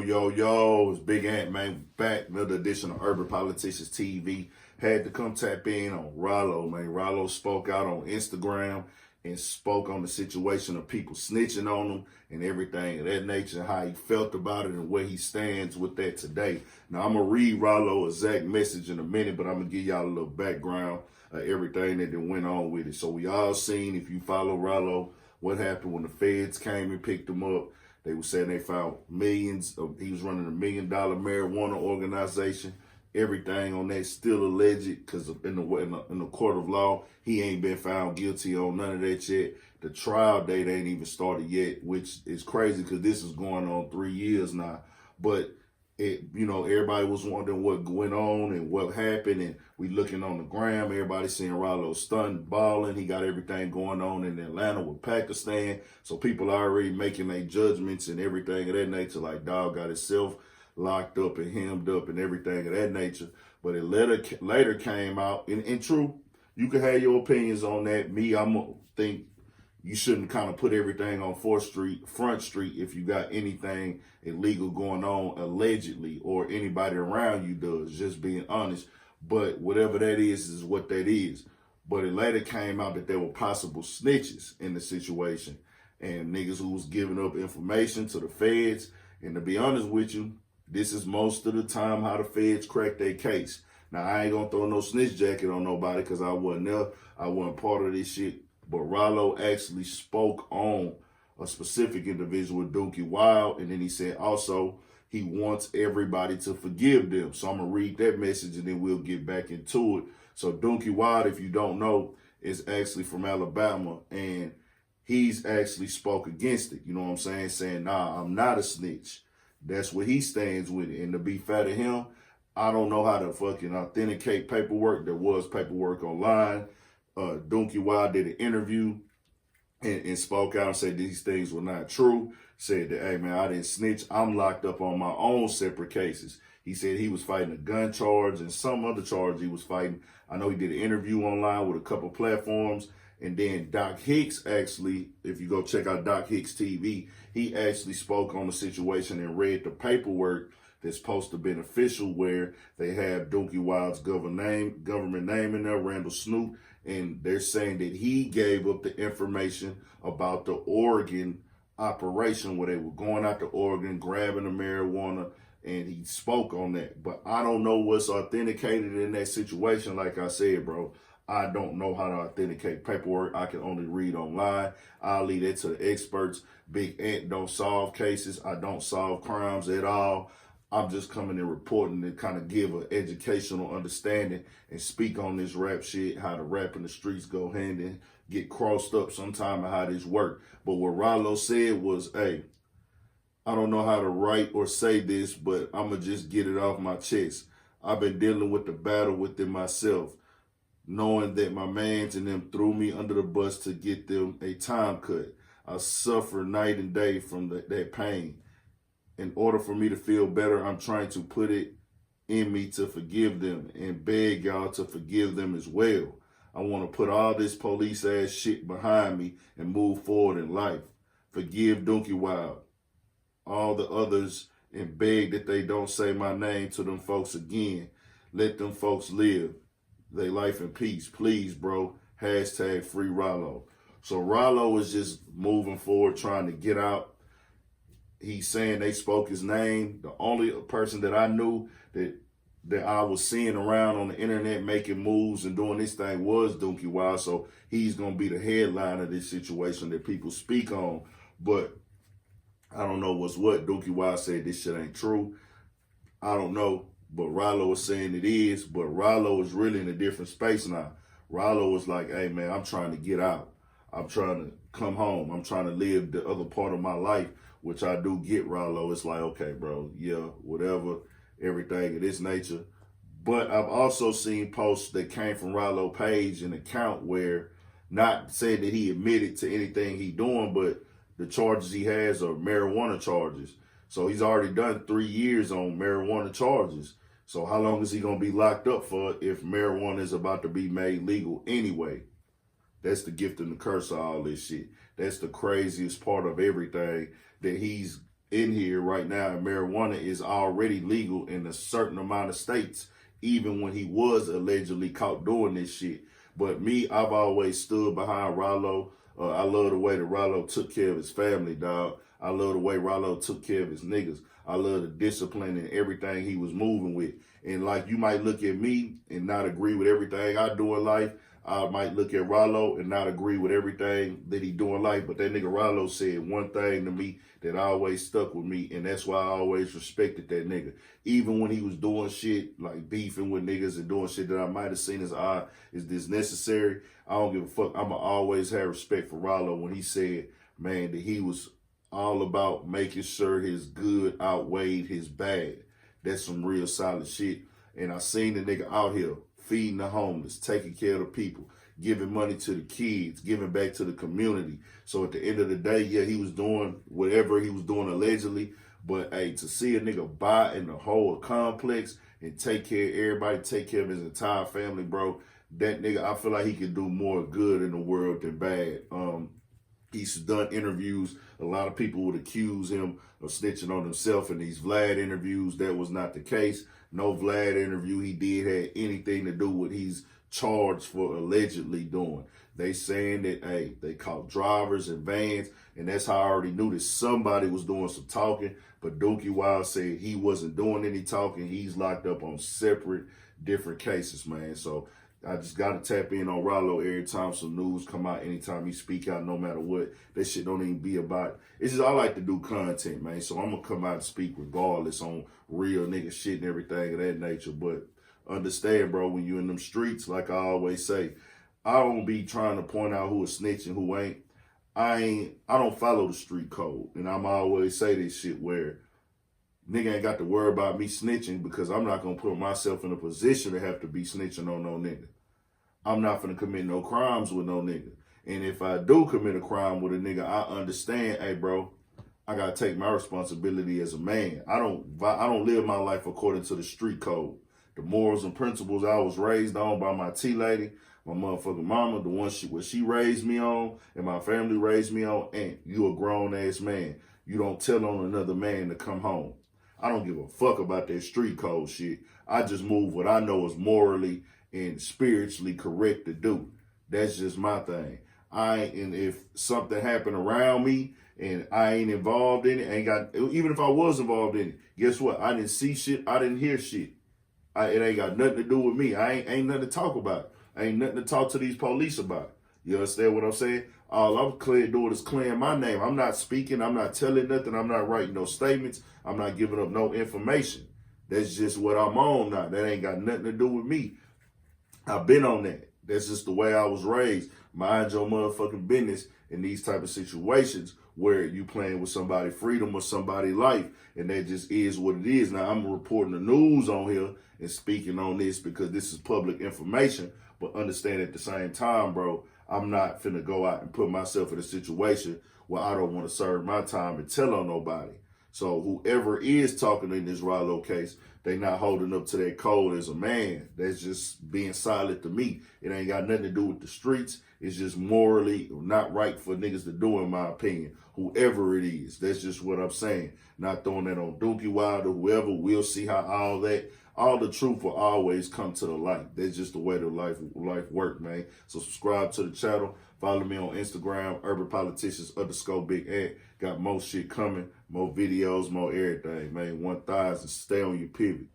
Yo, it's Big Ant, man. Back, another edition of Urban Politicians TV. Had to come tap in on Ralo, man. Ralo spoke out on Instagram and spoke on the situation of people snitching on him and everything of that nature, how he felt about it and where he stands with that today. Now, I'm going to read Ralo's exact message in a minute, but I'm going to give y'all a little background of everything that went on with it. So we all seen, if you follow Ralo, what happened when the feds came and picked him up. They were saying they found millions he was running $1 million marijuana organization. Everything on that still alleged because in the court of law, he ain't been found guilty on none of that yet. The trial date ain't even started yet, which is crazy because this is going on 3 years now. But everybody was wondering what went on and what happened, and we looking on the gram, everybody seeing Ralo stunned, balling. He got everything going on in Atlanta with Pakistan, so people are already making their judgments and everything of that nature, like dog got himself locked up and hemmed up and everything of that nature. But it later came out, and true, you can have your opinions on that. Me, I'm think you shouldn't kind of put everything on Front Street if you got anything illegal going on allegedly or anybody around you does, just being honest. But whatever that is what that is. But it later came out that there were possible snitches in the situation and niggas who was giving up information to the feds. And to be honest with you, this is most of the time how the feds crack their case. Now, I ain't gonna throw no snitch jacket on nobody because I wasn't there. I wasn't part of this shit. But Ralo actually spoke on a specific individual, Dookie Wild, and then he said also he wants everybody to forgive them. So I'm going to read that message and then we'll get back into it. So Dookie Wild, if you don't know, is actually from Alabama, and he's actually spoke against it. You know what I'm saying? Saying, nah, I'm not a snitch. That's what he stands with it. And to be fair to him, I don't know how to fucking authenticate paperwork. There was paperwork online. Dookie Wild did an interview and spoke out and said these things were not true. Said that, hey man, I didn't snitch. I'm locked up on my own separate cases. He said he was fighting a gun charge and some other charge he was fighting. I know he did an interview online with a couple platforms. And then Doc Hicks actually, if you go check out Doc Hicks TV, he actually spoke on the situation and read the paperwork that's supposed to be official, where they have Dookie Wild's government name in there, Randall Snoop. And they're saying that he gave up the information about the Oregon operation where they were going out to Oregon, grabbing the marijuana, and he spoke on that. But I don't know what's authenticated in that situation. Like I said, bro, I don't know how to authenticate paperwork. I can only read online. I'll leave that to the experts. Big Ant don't solve cases. I don't solve crimes at all. I'm just coming and reporting to kind of give an educational understanding and speak on this rap shit, how the rap in the streets go hand and get crossed up sometime and how this work. But what Ralo said was, hey, I don't know how to write or say this, but I'm going to just get it off my chest. I've been dealing with the battle within myself, knowing that my mans and them threw me under the bus to get them a time cut. I suffer night and day from that pain. In order for me to feel better, I'm trying to put it in me to forgive them and beg y'all to forgive them as well. I want to put all this police ass shit behind me and move forward in life. Forgive Dookie Wild, all the others, and beg that they don't say my name to them folks again. Let them folks live their life in peace. Please, bro. Hashtag free Ralo. So Ralo is just moving forward, trying to get out. He's saying they spoke his name. The only person that I knew that I was seeing around on the internet making moves and doing this thing was Dookie Wild. So he's going to be the headline of this situation that people speak on. But I don't know what's what. Dookie Wild said this shit ain't true. I don't know. But Ralo is saying it is. But Ralo is really in a different space now. Ralo is like, hey, man, I'm trying to get out. I'm trying to come home. I'm trying to live the other part of my life, which I do get, Ralo. It's like, okay, bro, yeah, whatever, everything of this nature. But I've also seen posts that came from Ralo page, an account where not saying that he admitted to anything he doing, but the charges he has are marijuana charges. So he's already done 3 years on marijuana charges. So how long is he going to be locked up for if marijuana is about to be made legal anyway? That's the gift and the curse of all this shit. That's the craziest part of everything, that he's in here right now, and marijuana is already legal in a certain amount of states, even when he was allegedly caught doing this shit. But me, I've always stood behind Ralo. I love the way that Ralo took care of his family, dog. I love the way Ralo took care of his niggas. I love the discipline and everything he was moving with. And like, you might look at me and not agree with everything I do in life. I might look at Ralo and not agree with everything that he do in life. But that nigga Ralo said one thing to me that always stuck with me, and that's why I always respected that nigga. Even when he was doing shit like beefing with niggas and doing shit that I might have seen as odd, is this necessary? I don't give a fuck. I'ma always have respect for Ralo when he said, man, that he was all about making sure his good outweighed his bad. That's some real solid shit. And I seen the nigga out here feeding the homeless, taking care of the people, giving money to the kids, giving back to the community. So at the end of the day, yeah, he was doing whatever he was doing allegedly. But hey, to see a nigga buy in the whole complex and take care of everybody, take care of his entire family, bro, that nigga, I feel like he could do more good in the world than bad. He's done interviews. A lot of people would accuse him of snitching on himself in these Vlad interviews. That was not the case. No Vlad interview he did had anything to do with he's charged for allegedly doing. They saying that, hey, they caught drivers and vans, and that's how I already knew that somebody was doing some talking. But Dookie Wild said he wasn't doing any talking. He's locked up on separate, different cases, man. So I just got to tap in on Ralo every time some news come out, anytime he speak out, no matter what. That shit don't even be about. It's just I like to do content, man. So I'm going to come out and speak regardless on real nigga shit and everything of that nature. But understand, bro, when you in them streets, like I always say, I don't be trying to point out who is snitching, who ain't. I don't follow the street code. And I'm always say this shit where nigga ain't got to worry about me snitching, because I'm not going to put myself in a position to have to be snitching on no nigga. I'm not going to commit no crimes with no nigga. And if I do commit a crime with a nigga, I understand, hey, bro, I got to take my responsibility as a man. I don't live my life according to the street code. The morals and principles I was raised on by my T-lady, my motherfucking mama, the one what she raised me on, and my family raised me on, and you a grown-ass man. You don't tell on another man to come home. I don't give a fuck about that street code shit. I just move what I know is morally and spiritually correct to do. That's just my thing. And if something happened around me and I ain't involved in it, even if I was involved in it, guess what? I didn't see shit. I didn't hear shit. It ain't got nothing to do with me. I ain't nothing to talk about. I ain't nothing to talk to these police about. You understand what I'm saying? All I'm doing is clearing my name. I'm not speaking. I'm not telling nothing. I'm not writing no statements. I'm not giving up no information. That's just what I'm on now. That ain't got nothing to do with me. I've been on that. That's just the way I was raised. Mind your motherfucking business in these type of situations where you playing with somebody's freedom or somebody's life, and that just is what it is. Now, I'm reporting the news on here and speaking on this because this is public information, but understand at the same time, bro, I'm not finna go out and put myself in a situation where I don't want to serve my time and tell on nobody. So whoever is talking in this Ralo case, they not holding up to that code as a man. That's just being silent to me. It ain't got nothing to do with the streets. It's just morally not right for niggas to do, in my opinion. Whoever it is, that's just what I'm saying. Not throwing that on Dookie Wild or whoever. We'll see how all the truth will always come to the light. That's just the way the life work, man. So subscribe to the channel. Follow me on Instagram, urbanpoliticians_big ant. Got more shit coming, more videos, more everything, man. 1000. Stay on your pivot.